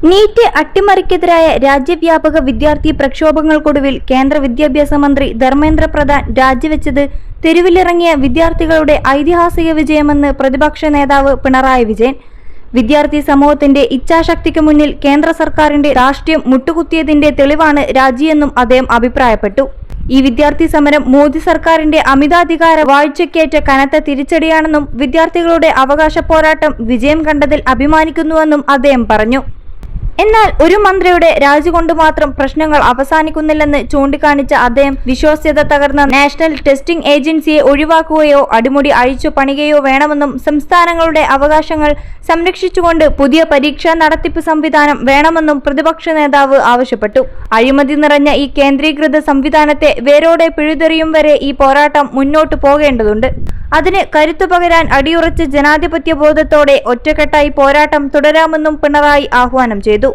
NEET അട്ടിമറിക്കെതിരായ രാജ്യവ്യാപക വിദ്യാർത്ഥി പ്രക്ഷോഭങ്ങൾക്കൊടുവിൽ കേന്ദ്ര വിദ്യാഭ്യാസ മന്ത്രി ധർമ്മേന്ദ്ര പ്രധാൻ രാജിവെച്ചത് തെരുവിലിറങ്ങിയ വിദ്യാർത്ഥികളുടെ ഐതിഹാസിക വിജയമെന്ന് പ്രതിപക്ഷ നേതാവ് പിണറായി വിജയൻ. വിദ്യാർത്ഥി സമൂഹത്തിന്റെ ഇച്ഛാശക്തിക്ക് മുന്നിൽ കേന്ദ്ര സർക്കാരിന്റെ രാഷ്ട്രീയം മുട്ടുകുത്തിയതിന്റെ തെളിവാണ് രാജിയെന്നും അദ്ദേഹം അഭിപ്രായപ്പെട്ടു. ഈ വിദ്യാർത്ഥി സമരം മോദി സർക്കാരിന്റെ അമിതാധികാര വാഴ്ചയ്ക്കേറ്റ കനത്ത തിരിച്ചടിയാണെന്നും വിദ്യാർത്ഥികളുടെ അവകാശ പോരാട്ടം വിജയം കണ്ടതിൽ അഭിമാനിക്കുന്നുവെന്നും അദ്ദേഹം പറഞ്ഞു. എന്നാൽ ഒരു മന്ത്രിയുടെ രാജി കൊണ്ട് മാത്രം പ്രശ്നങ്ങൾ അവസാനിക്കുന്നില്ലെന്ന് ചൂണ്ടിക്കാണിച്ച അദ്ദേഹം വിശ്വാസ്യത തകർന്ന നാഷണൽ ടെസ്റ്റിംഗ് ഏജൻസിയെ ഒഴിവാക്കുകയോ അടിമുടി അഴിച്ചു പണിയുകയോ വേണമെന്നും സംസ്ഥാനങ്ങളുടെ അവകാശങ്ങൾ സംരക്ഷിച്ചുകൊണ്ട് പുതിയ പരീക്ഷാ നടത്തിപ്പ് സംവിധാനം വേണമെന്നും പ്രതിപക്ഷ നേതാവ് ആവശ്യപ്പെട്ടു. അഴിമതി നിറഞ്ഞ ഈ കേന്ദ്രീകൃത സംവിധാനത്തെ വേരോടെ പിഴുതെറിയും വരെ ഈ പോരാട്ടം മുന്നോട്ടു പോകേണ്ടതുണ്ട്. അതിന് കരുത്തു പകരാൻ അടിയുറച്ച ജനാധിപത്യ ബോധത്തോടെ ഒറ്റക്കെട്ടായി പോരാട്ടം തുടരാമെന്നും പിണറായി ആഹ്വാനം ചെയ്തു.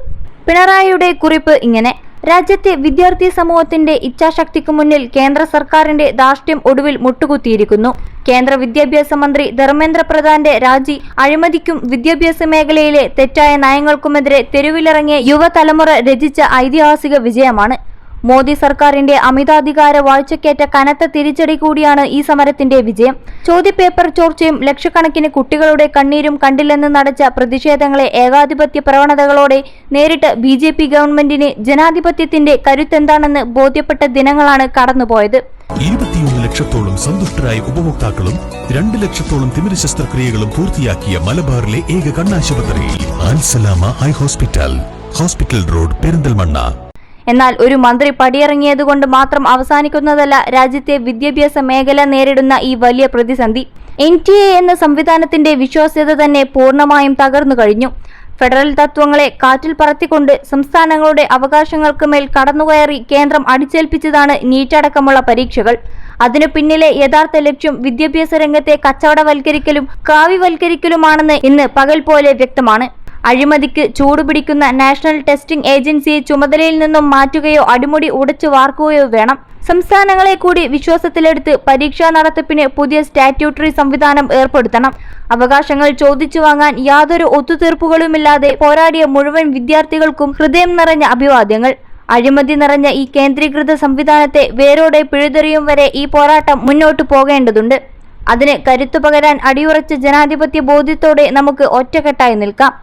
പിണറായിയുടെ കുറിപ്പ് ഇങ്ങനെ: രാജ്യത്തെ വിദ്യാർത്ഥി സമൂഹത്തിന്റെ ഇച്ഛാശക്തിക്ക് മുന്നിൽ കേന്ദ്ര സർക്കാരിന്റെ ധാർഷ്ട്യം ഒടുവിൽ മുട്ടുകുത്തിയിരിക്കുന്നു. കേന്ദ്ര വിദ്യാഭ്യാസ മന്ത്രി ധർമ്മേന്ദ്ര പ്രധാന്റെ രാജി അഴിമതിക്കും വിദ്യാഭ്യാസ മേഖലയിലെ തെറ്റായ നയങ്ങൾക്കുമെതിരെ തെരുവിലിറങ്ങിയ യുവതലമുറ രചിച്ച ഐതിഹാസിക വിജയമാണ്. മോദി സർക്കാരിന്റെ അമിതാധികാര വാഴ്ചയ്ക്കേറ്റ കനത്ത തിരിച്ചടി കൂടിയാണ് ഈ സമരത്തിന്റെ വിജയം. ചോദ്യപേപ്പർ ചോർച്ചയും ലക്ഷക്കണക്കിന് കുട്ടികളുടെ കണ്ണീരും കണ്ടില്ലെന്ന് നടച്ച പ്രതിഷേധങ്ങളെ ഏകാധിപത്യ പ്രവണതകളോടെ നേരിട്ട് BJP ഗവൺമെന്റിന് ജനാധിപത്യത്തിന്റെ കരുത്തെന്താണെന്ന് ബോധ്യപ്പെട്ട ദിനങ്ങളാണ് കടന്നുപോയത്. 21 ലക്ഷത്തോളം സന്തുഷ്ടരായ ഉപഭോക്താക്കളും 2 ലക്ഷത്തോളം തിമിര ശസ്ത്രക്രിയകളും പൂർത്തിയാക്കിയ മലബാറിലെ ഏക കണ്ണാശുപത്രി Al Salama high hospital road, Perinthalmanna. എന്നാൽ ഒരു മന്ത്രി പടിയിറങ്ങിയതുകൊണ്ട് മാത്രം അവസാനിക്കുന്നതല്ല രാജ്യത്തെ വിദ്യാഭ്യാസ മേഖല നേരിടുന്ന ഈ വലിയ പ്രതിസന്ധി. NTA എന്ന സംവിധാനത്തിന്റെ വിശ്വാസ്യത തന്നെ പൂർണ്ണമായും തകർന്നു കഴിഞ്ഞു. ഫെഡറൽ തത്വങ്ങളെ കാറ്റിൽ പറത്തിക്കൊണ്ട് സംസ്ഥാനങ്ങളുടെ അവകാശങ്ങൾക്ക് മേൽ കടന്നുകയറി കേന്ദ്രം അടിച്ചേൽപ്പിച്ചതാണ് നീറ്റ് അടക്കമുള്ള പരീക്ഷകൾ. അതിനു പിന്നിലെ യഥാർത്ഥ ലക്ഷ്യം വിദ്യാഭ്യാസ രംഗത്തെ കച്ചവടവൽക്കരിക്കലും കാവ്യവൽക്കരിക്കലുമാണെന്ന് ഇന്ന് പകൽ പോലെ വ്യക്തമാണ്. അഴിമതിക്ക് ചൂടുപിടിക്കുന്ന നാഷണൽ ടെസ്റ്റിംഗ് ഏജൻസിയെ ചുമതലയിൽ നിന്നും മാറ്റുകയോ അടിമുടി ഉടച്ചു വാർക്കുകയോ വേണം. സംസ്ഥാനങ്ങളെ കൂടി വിശ്വാസത്തിലെടുത്ത് പരീക്ഷാ നടത്തിപ്പിന് പുതിയ സ്റ്റാറ്റ്യൂട്ടറി സംവിധാനം ഏർപ്പെടുത്തണം. അവകാശങ്ങൾ ചോദിച്ചു വാങ്ങാൻ യാതൊരു ഒത്തുതീർപ്പുകളുമില്ലാതെ പോരാടിയ മുഴുവൻ വിദ്യാർത്ഥികൾക്കും ഹൃദയം നിറഞ്ഞ അഭിവാദ്യങ്ങൾ. അഴിമതി നിറഞ്ഞ ഈ കേന്ദ്രീകൃത സംവിധാനത്തെ വേരോടെ പിഴുതെറിയും വരെ ഈ പോരാട്ടം മുന്നോട്ടു പോകേണ്ടതുണ്ട്. അതിന് കരുത്തു പകരാൻ അടിയുറച്ച ജനാധിപത്യ ബോധ്യത്തോടെ നമുക്ക് ഒറ്റക്കെട്ടായി നിൽക്കാം.